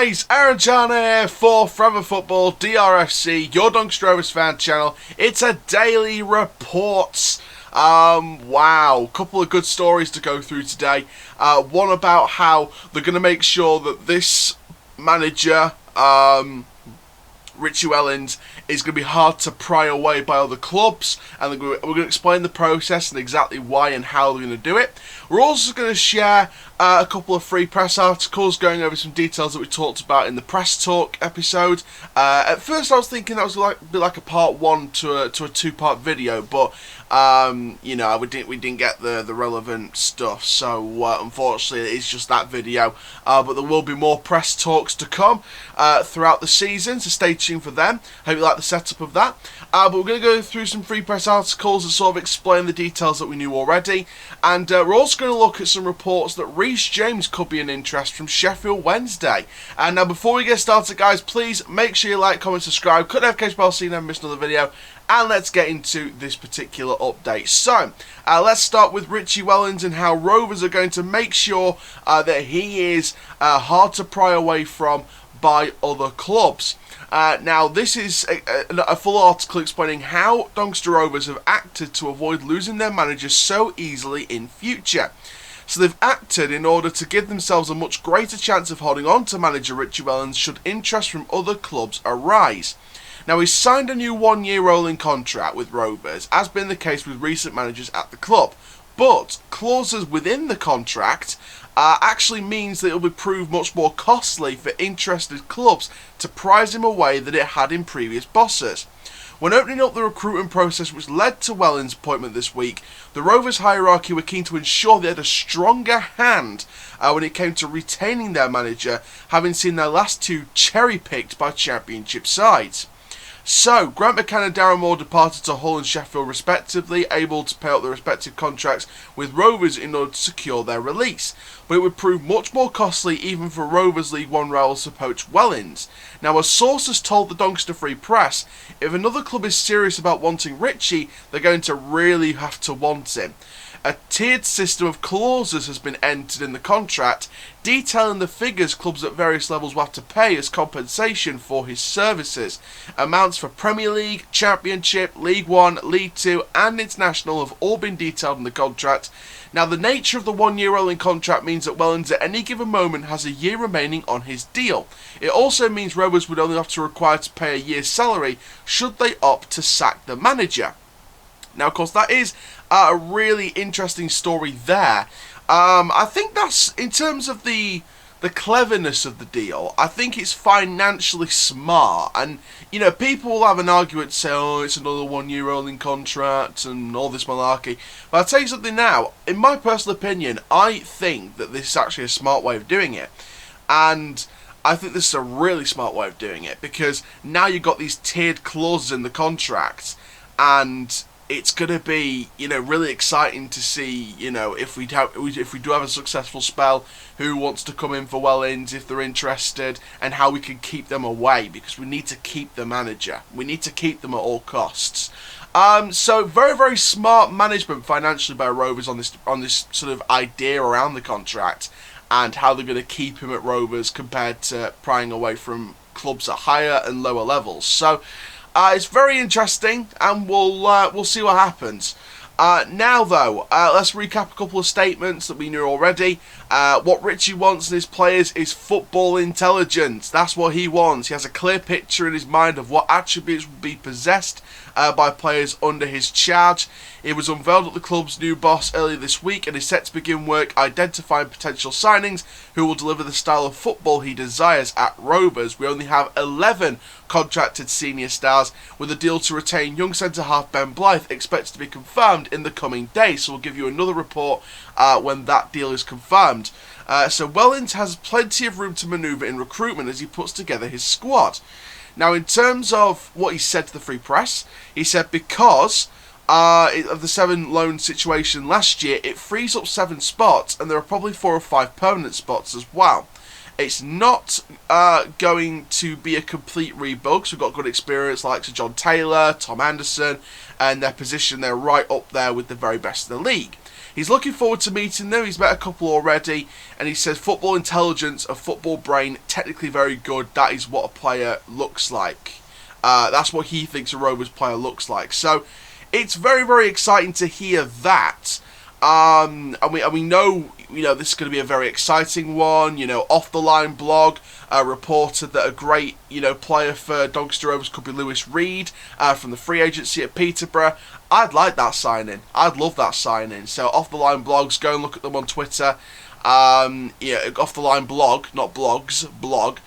guys, Aaron John here for Forever Football, DRFC, your Doncaster Rovers fan channel. It's a daily reports. Wow, couple of good stories to go through today. One about how they're going to make sure that this manager, Richie Wellens, is going to be hard to pry away by other clubs, and we're going to explain the process and exactly why and how they're going to do it. We're also going to share a couple of free press articles going over some details that we talked about in the press talk episode. At first I was thinking that was like a part one to a two-part video, but you know, we didn't get the relevant stuff, so unfortunately it's just that video. But there will be more press talks to come throughout the season, so stay tuned for them. Hope you like the setup of that. But we're going to go through some free press articles that sort of explain the details that we knew already, and we're also going to look at some reports that Reece James could be an interest from Sheffield Wednesday. And now, before we get started, guys, please make sure you like, comment, subscribe, click the notification bell so you never miss another video. And let's get into this particular update. So, let's start with Richie Wellens and how Rovers are going to make sure that he is hard to pry away from by other clubs. Now, this is a full article explaining how Doncaster Rovers have acted to avoid losing their manager so easily in future. So they've acted in order to give themselves a much greater chance of holding on to manager Richie Wellens should interest from other clubs arise. Now, he's signed a new one-year rolling contract with Rovers, as been the case with recent managers at the club. But clauses within the contract actually means that it will prove much more costly for interested clubs to prize him away than it had in previous bosses. When opening up the recruitment process which led to Wellens' appointment this week, the Rovers hierarchy were keen to ensure they had a stronger hand when it came to retaining their manager, having seen their last two cherry-picked by championship sides. So, Grant McCann and Darren Moore departed to Hull and Sheffield respectively, able to pay up their respective contracts with Rovers in order to secure their release. But it would prove much more costly even for Rovers League One rivals to poach Wellens. Now, a source has told the Doncaster Free Press, if another club is serious about wanting Richie, they're going to really have to want him. A tiered system of clauses has been entered in the contract, detailing the figures clubs at various levels will have to pay as compensation for his services. Amounts for Premier League, Championship, League One, League Two and International have all been detailed in the contract. Now, the nature of the one-year rolling contract means that Wellens at any given moment has a year remaining on his deal. It also means Rovers would only have to require to pay a year's salary should they opt to sack the manager. Now, of course, that is a really interesting story there. I think that's, in terms of the cleverness of the deal, I think it's financially smart. And, you know, people will have an argument, say, oh, it's another one-year rolling contract and all this malarkey. But I'll tell you something now. In my personal opinion, I think that this is actually a smart way of doing it. And I think this is a really smart way of doing it, because now you've got these tiered clauses in the contract, and it's going to be, you know, really exciting to see, you know, if we do have a successful spell, who wants to come in for Wellens if they're interested, and how we can keep them away, because we need to keep the manager. We need to keep them at all costs. So very, very smart management financially by Rovers on this sort of idea around the contract and how they're going to keep him at Rovers compared to prying away from clubs at higher and lower levels. So it's very interesting, and we'll see what happens. Now, though, let's recap a couple of statements that we knew already. What Richie wants in his players is football intelligence. That's what he wants. He has a clear picture in his mind of what attributes will be possessed by players under his charge. It was unveiled at the club's new boss earlier this week and is set to begin work identifying potential signings who will deliver the style of football he desires at Rovers. We only have 11 contracted senior stars, with a deal to retain young centre-half Ben Blythe expected to be confirmed in the coming days. So we'll give you another report when that deal is confirmed. So Wellens has plenty of room to manoeuvre in recruitment as he puts together his squad. Now, in terms of what he said to the Free Press, he said because of the 7 loan situation last year, it frees up 7 spots, and there are probably 4 or 5 permanent spots as well. It's not going to be a complete rebuild, because we've got good experience like John Taylor, Tom Anderson, and their position, they're right up there with the very best in the league. he's looking forward to meeting them. He's met a couple already, and he says football intelligence, a football brain, technically very good. That is what a player looks like. That's what he thinks a Rovers player looks like. So it's very, very exciting to hear that. And we know, this is going to be a very exciting one. Off the Line blog reported that a great, player for Doncaster Rovers could be Lewis Reed from the free agency at Peterborough. I'd like that signing. I'd love that signing. So Off the Line blogs, go and look at them on Twitter. Off the Line blog, not blogs, blog.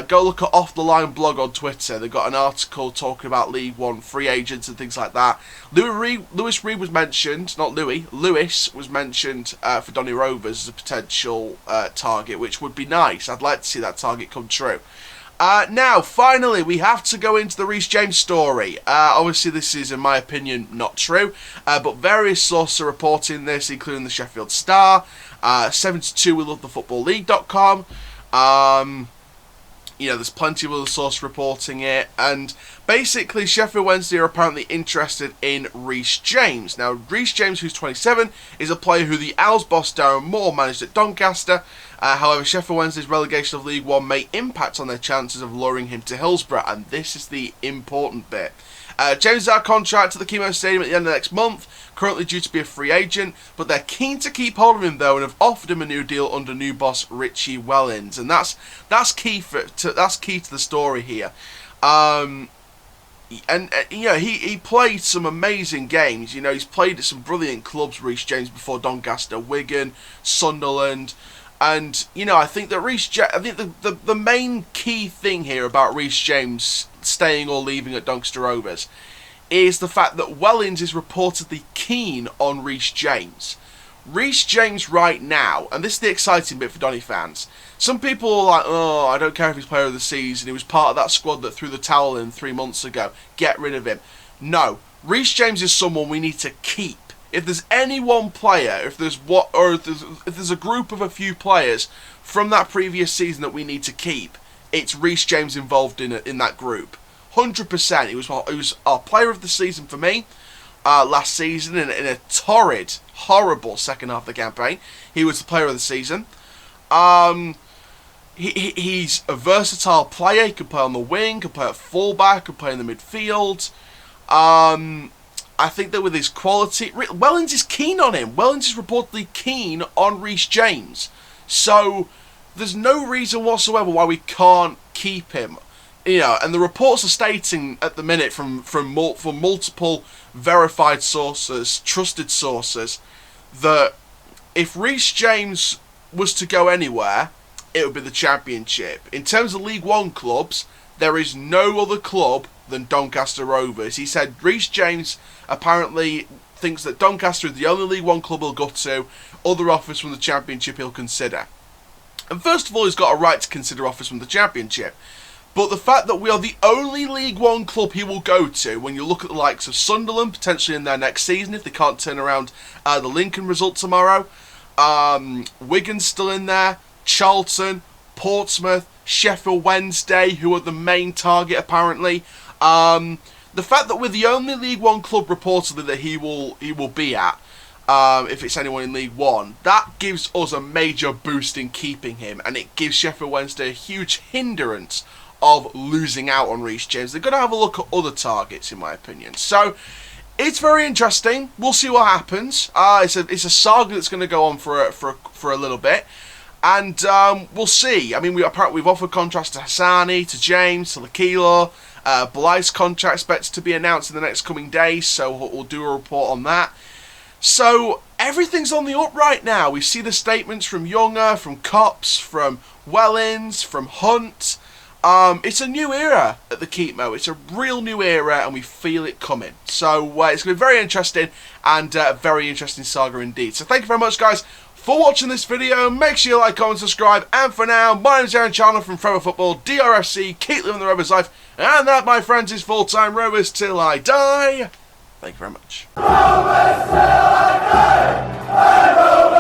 Go look at Off the Line blog on Twitter. They've got an article talking about League One free agents and things like that. Lewis Reed was mentioned, not Louis. Lewis was mentioned for Donny Rovers as a potential target, which would be nice. I'd like to see that target come true. Now, finally, we have to go into the Reece James story. Obviously, this is, in my opinion, not true, but various sources are reporting this, including the Sheffield Star, 72 we love the football league.com. There's plenty of other sources reporting it, and basically Sheffield Wednesday are apparently interested in Reece James. Now, Reece James, who's 27, is a player who the Owls boss Darren Moore managed at Doncaster. However, Sheffield Wednesday's relegation of League One may impact on their chances of luring him to Hillsborough, and this is the important bit. James is out of contract at the Chemo Stadium at the end of next month, currently due to be a free agent, but they're keen to keep hold of him though and have offered him a new deal under new boss Richie Wellens, and that's key to the story here. He played some amazing games. He's played at some brilliant clubs, Reece James, before Doncaster, Wigan, Sunderland. And, I think that the main key thing here about Reece James staying or leaving at Doncaster Rovers is the fact that Wellens is reportedly keen on Reece James. Reece James right now, and this is the exciting bit for Donny fans, some people are like, oh, I don't care if he's player of the season, he was part of that squad that threw the towel in 3 months ago, get rid of him. No, Reece James is someone we need to keep. If there's any one player, if there's a group of a few players from that previous season that we need to keep, it's Reece James involved in that group. 100%. He was our player of the season for me last season in a torrid, horrible second half of the campaign. He was the player of the season. He's a versatile player. He can play on the wing, can play at fullback, can play in the midfield. I think that with his quality, Wellens is keen on him. Wellens is reportedly keen on Reece James. So there's no reason whatsoever why we can't keep him. And the reports are stating at the minute from multiple verified sources, trusted sources, that if Reece James was to go anywhere, it would be the Championship. In terms of League One clubs, there is no other club than Doncaster Rovers. He said Reece James apparently thinks that Doncaster is the only League One club he'll go to. Other offers from the Championship he'll consider. And first of all, he's got a right to consider offers from the Championship. But the fact that we are the only League One club he will go to, when you look at the likes of Sunderland, potentially in their next season, if they can't turn around the Lincoln result tomorrow, Wigan's still in there, Charlton, Portsmouth, Sheffield Wednesday, who are the main target apparently. The fact that we're the only League One club reportedly that he will be at, if it's anyone in League One, that gives us a major boost in keeping him, and it gives Sheffield Wednesday a huge hindrance of losing out on Reece James. They're going to have a look at other targets, in my opinion. So it's very interesting. We'll see what happens. It's a saga that's going to go on for a little bit. And we'll see. I mean, we've offered contracts to Hassani, to James, to Lakilo. Blythe's contract expected to be announced in the next coming days, so we'll do a report on that. So everything's on the up right now. We see the statements from Younger, from Cops, from Wellens, from Hunt. It's a new era at the Keepmo. It's a real new era, and we feel it coming. So it's going to be very interesting, and a very interesting saga indeed. So thank you very much, guys, for watching this video. Make sure you like, comment, subscribe, and for now, my name is Aaron Chandler from Forever Football, DRFC, keep living the Rovers life, and that, my friends, is full-time Rovers till I die. Thank you very much. Rovers till I die.